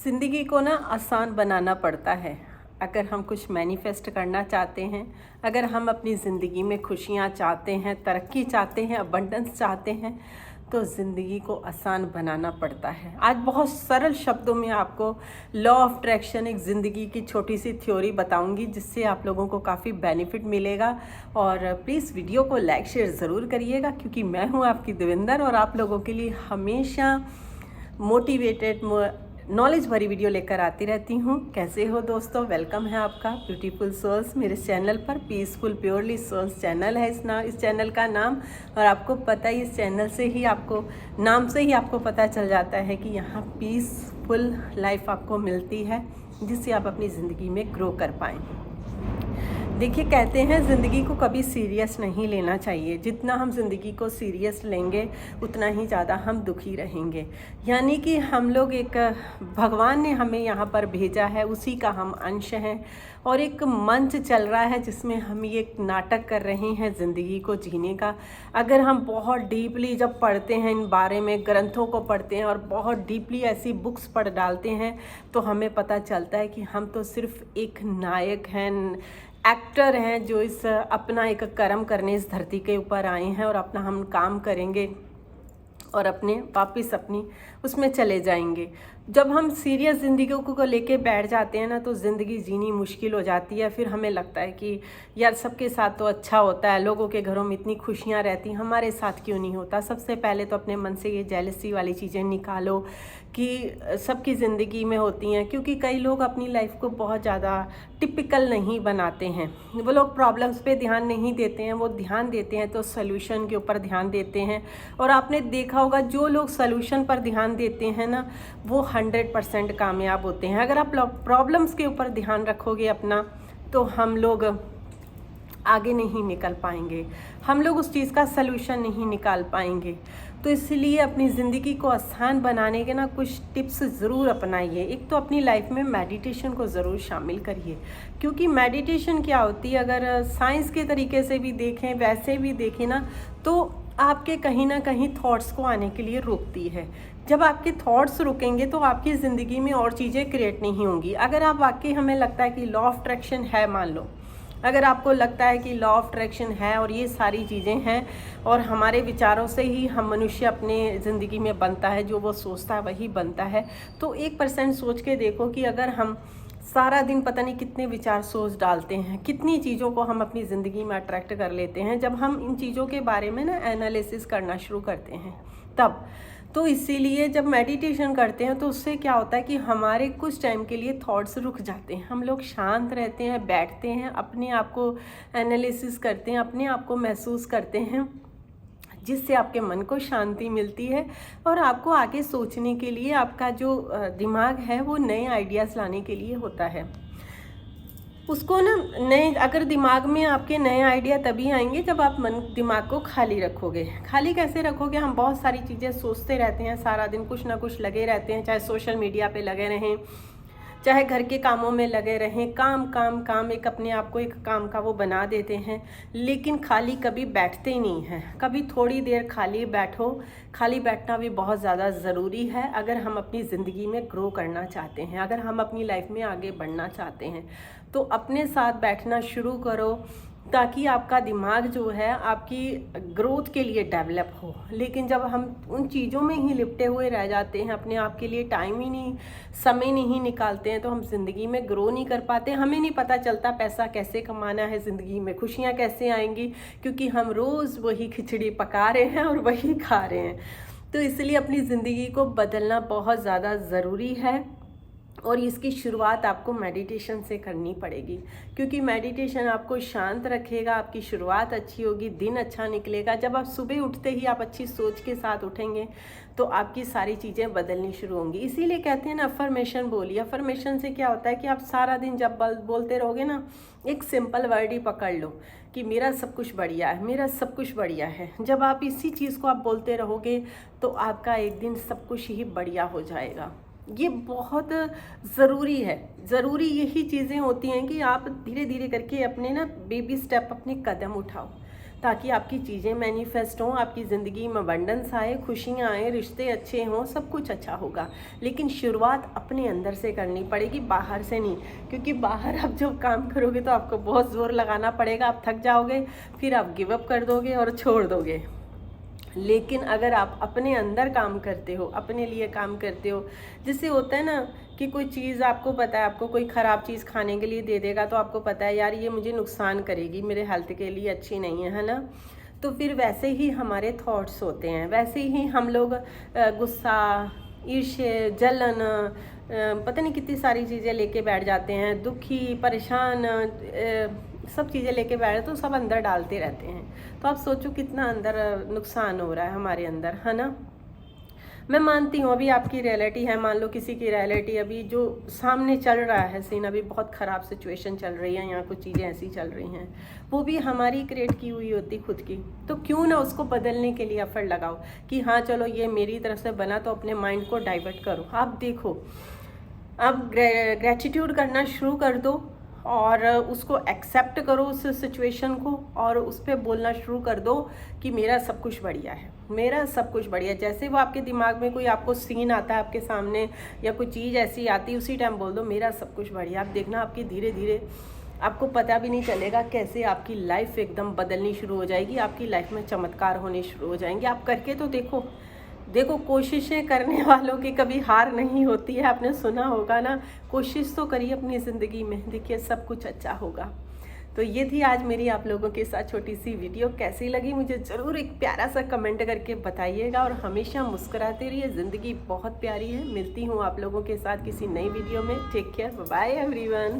ज़िंदगी को ना आसान बनाना पड़ता है। अगर हम कुछ मैनिफेस्ट करना चाहते हैं, अगर हम अपनी ज़िंदगी में खुशियाँ चाहते हैं, तरक्की चाहते हैं, अबंडेंस चाहते हैं, तो ज़िंदगी को आसान बनाना पड़ता है। आज बहुत सरल शब्दों में आपको लॉ ऑफ अट्रैक्शन, एक ज़िंदगी की छोटी सी थ्योरी बताऊंगी, जिससे आप लोगों को काफ़ी बेनिफिट मिलेगा। और प्लीज़ वीडियो को लाइक शेयर ज़रूर करिएगा, क्योंकि मैं हूँ आपकी देविंदर और आप लोगों के लिए हमेशा मोटिवेटेड नॉलेज भरी वीडियो लेकर आती रहती हूँ। कैसे हो दोस्तों, वेलकम है आपका ब्यूटीफुल सोल्स मेरे चैनल पर। पीसफुल प्योरली सोल्स चैनल है इस चैनल का नाम। और आपको पता ही, इस चैनल से ही आपको, नाम से ही आपको पता चल जाता है कि यहाँ पीसफुल लाइफ आपको मिलती है, जिससे आप अपनी ज़िंदगी में ग्रो कर पाएँ। देखिए, कहते हैं ज़िंदगी को कभी सीरियस नहीं लेना चाहिए। जितना हम ज़िंदगी को सीरियस लेंगे उतना ही ज़्यादा हम दुखी रहेंगे। यानी कि हम लोग एक, भगवान ने हमें यहाँ पर भेजा है, उसी का हम अंश हैं। और एक मंच चल रहा है जिसमें हम ये एक नाटक कर रहे हैं ज़िंदगी को जीने का। अगर हम बहुत डीपली जब पढ़ते हैं, इन बारे में ग्रंथों को पढ़ते हैं और बहुत डीपली ऐसी बुक्स पढ़ डालते हैं, तो हमें पता चलता है कि हम तो सिर्फ एक नायक हैं, एक्टर हैं, जो इस अपना एक कर्म करने इस धरती के ऊपर आए हैं और अपना हम काम करेंगे और अपने वापस अपनी उसमें चले जाएंगे। जब हम सीरियस ज़िंदगी को लेके बैठ जाते हैं ना, तो ज़िंदगी जीनी मुश्किल हो जाती है। फिर हमें लगता है कि यार सबके साथ तो अच्छा होता है, लोगों के घरों में इतनी खुशियाँ रहती, हमारे साथ क्यों नहीं होता। सबसे पहले तो अपने मन से ये जेलसी वाली चीज़ें निकालो कि सबकी ज़िंदगी में होती हैं, क्योंकि कई लोग अपनी लाइफ को बहुत ज़्यादा टिपिकल नहीं बनाते हैं। वो लोग प्रॉब्लम्स पे ध्यान नहीं देते हैं, वो ध्यान देते हैं तो सॉल्यूशन के ऊपर ध्यान देते हैं। और आपने देखा होगा, जो लोग सॉल्यूशन पर ध्यान देते हैं ना, वो 100% कामयाब होते हैं। अगर आप प्रॉब्लम्स के ऊपर ध्यान रखोगे अपना, तो हम लोग आगे नहीं निकल पाएंगे, हम लोग उस चीज़ का सलूशन नहीं निकाल पाएंगे। तो इसलिए अपनी ज़िंदगी को आसान बनाने के ना कुछ टिप्स ज़रूर अपनाइए। एक तो अपनी लाइफ में मेडिटेशन को ज़रूर शामिल करिए, क्योंकि मेडिटेशन क्या होती है, अगर साइंस के तरीके से भी देखें, वैसे भी देखें ना, तो आपके कहीं ना कहीं थॉट्स को आने के लिए रोकती है। जब आपके थॉट्स रुकेंगे तो आपकी ज़िंदगी में और चीज़ें क्रिएट नहीं होंगी। अगर आप वाकई, हमें लगता है कि लॉ ऑफ अट्रैक्शन है, मान लो अगर आपको लगता है कि लॉ ऑफ अट्रैक्शन है और ये सारी चीज़ें हैं और हमारे विचारों से ही हम मनुष्य अपने ज़िंदगी में बनता है, जो वो सोचता है वही बनता है, तो 1% सोच के देखो कि अगर हम सारा दिन पता नहीं कितने विचार सोच डालते हैं, कितनी चीज़ों को हम अपनी ज़िंदगी में अट्रैक्ट कर लेते हैं, जब हम इन चीज़ों के बारे में ना एनालिसिस करना शुरू करते हैं तब। तो इसीलिए जब मेडिटेशन करते हैं तो उससे क्या होता है कि हमारे कुछ टाइम के लिए थॉट्स रुक जाते हैं, हम लोग शांत रहते हैं, बैठते हैं, अपने आप को एनालिसिस करते हैं, अपने आप को महसूस करते हैं, जिससे आपके मन को शांति मिलती है और आपको आगे सोचने के लिए, आपका जो दिमाग है वो नए आइडियाज़ लाने के लिए होता है। उसको ना नए, अगर दिमाग में आपके नए आइडिया तभी आएंगे जब आप दिमाग को खाली रखोगे। खाली कैसे रखोगे, हम बहुत सारी चीज़ें सोचते रहते हैं, सारा दिन कुछ ना कुछ लगे रहते हैं, चाहे सोशल मीडिया पे लगे रहें, चाहे घर के कामों में लगे रहें, काम काम काम, एक अपने आप को एक काम का वो बना देते हैं, लेकिन खाली कभी बैठते ही नहीं हैं। कभी थोड़ी देर खाली बैठो। खाली बैठना भी बहुत ज़्यादा ज़रूरी है अगर हम अपनी ज़िंदगी में ग्रो करना चाहते हैं, अगर हम अपनी लाइफ में आगे बढ़ना चाहते हैं, तो अपने साथ बैठना शुरू करो, ताकि आपका दिमाग जो है आपकी ग्रोथ के लिए डेवलप हो। लेकिन जब हम उन चीज़ों में ही लिपटे हुए रह जाते हैं, अपने आप के लिए टाइम ही नहीं, समय नहीं निकालते हैं, तो हम ज़िंदगी में ग्रो नहीं कर पाते। हमें नहीं पता चलता पैसा कैसे कमाना है, ज़िंदगी में खुशियाँ कैसे आएंगी, क्योंकि हम रोज़ वही खिचड़ी पका रहे हैं और वही खा रहे हैं। तो इसलिए अपनी ज़िंदगी को बदलना बहुत ज़्यादा ज़रूरी है और इसकी शुरुआत आपको मेडिटेशन से करनी पड़ेगी, क्योंकि मेडिटेशन आपको शांत रखेगा, आपकी शुरुआत अच्छी होगी, दिन अच्छा निकलेगा। जब आप सुबह उठते ही आप अच्छी सोच के साथ उठेंगे तो आपकी सारी चीज़ें बदलनी शुरू होंगी। इसीलिए कहते हैं ना, अफर्मेशन बोलिए। अफर्मेशन से क्या होता है कि आप सारा दिन जब बोलते रहोगे ना, एक सिंपल वर्ड ही पकड़ लो कि मेरा सब कुछ बढ़िया है, मेरा सब कुछ बढ़िया है। जब आप इसी चीज़ को आप बोलते रहोगे तो आपका एक दिन सब कुछ ही बढ़िया हो जाएगा। ये बहुत ज़रूरी है। ज़रूरी यही चीज़ें होती हैं कि आप धीरे धीरे करके अपने ना बेबी स्टेप, अपने कदम उठाओ। ताकि आपकी चीज़ें मैनिफेस्ट हों, आपकी ज़िंदगी में अबंडेंस आए, खुशियाँ आए, रिश्ते अच्छे हों, सब कुछ अच्छा होगा। लेकिन शुरुआत अपने अंदर से करनी पड़ेगी, बाहर से नहीं, क्योंकि बाहर आप जब काम करोगे तो आपको बहुत ज़ोर लगाना पड़ेगा, आप थक जाओगे, फिर आप गिव अप कर दोगे और छोड़ दोगे। लेकिन अगर आप अपने अंदर काम करते हो, अपने लिए काम करते हो, जिससे होता है ना कि कोई चीज़ आपको पता है, आपको कोई ख़राब चीज़ खाने के लिए दे देगा तो आपको पता है यार ये मुझे नुकसान करेगी, मेरे हेल्थ के लिए अच्छी नहीं है ना। तो फिर वैसे ही हमारे थॉट्स होते हैं, वैसे ही हम लोग गुस्सा, ईर्ष्या, जलन, पता नहीं कितनी सारी चीज़ें लेके बैठ जाते हैं, दुखी, परेशान, सब चीज़ें लेके बैठे तो सब अंदर डालते रहते हैं। तो आप सोचो कितना अंदर नुकसान हो रहा है हमारे अंदर, है ना। मैं मानती हूँ अभी आपकी रियलिटी है, मान लो किसी की रियलिटी अभी जो सामने चल रहा है सीन, अभी बहुत ख़राब सिचुएशन चल रही है, यहाँ कुछ चीज़ें ऐसी चल रही हैं, वो भी हमारी क्रिएट की हुई होती खुद की। तो क्यों ना उसको बदलने के लिए एफर्ट लगाओ कि हाँ चलो ये मेरी तरफ से बना, तो अपने माइंड को डाइवर्ट करो। आप देखो, अब ग्रेटिट्यूड करना शुरू कर दो और उसको एक्सेप्ट करो उस सिचुएशन को, और उस पर बोलना शुरू कर दो कि मेरा सब कुछ बढ़िया है, मेरा सब कुछ बढ़िया है। जैसे वो आपके दिमाग में कोई आपको सीन आता है आपके सामने या कोई चीज़ ऐसी आती है, उसी टाइम बोल दो मेरा सब कुछ बढ़िया। आप देखना आपकी धीरे धीरे आपको पता भी नहीं चलेगा कैसे आपकी लाइफ एकदम बदलनी शुरू हो जाएगी, आपकी लाइफ में चमत्कार होने शुरू हो जाएंगे। आप करके तो देखो, कोशिशें करने वालों की कभी हार नहीं होती है, आपने सुना होगा ना। कोशिश तो करिए अपनी ज़िंदगी में, देखिए सब कुछ अच्छा होगा। तो ये थी आज मेरी आप लोगों के साथ छोटी सी वीडियो। कैसी लगी मुझे ज़रूर एक प्यारा सा कमेंट करके बताइएगा, और हमेशा मुस्कुराते रहिए, ज़िंदगी बहुत प्यारी है। मिलती हूँ आप लोगों के साथ किसी नई वीडियो में। Take care, bye everyone.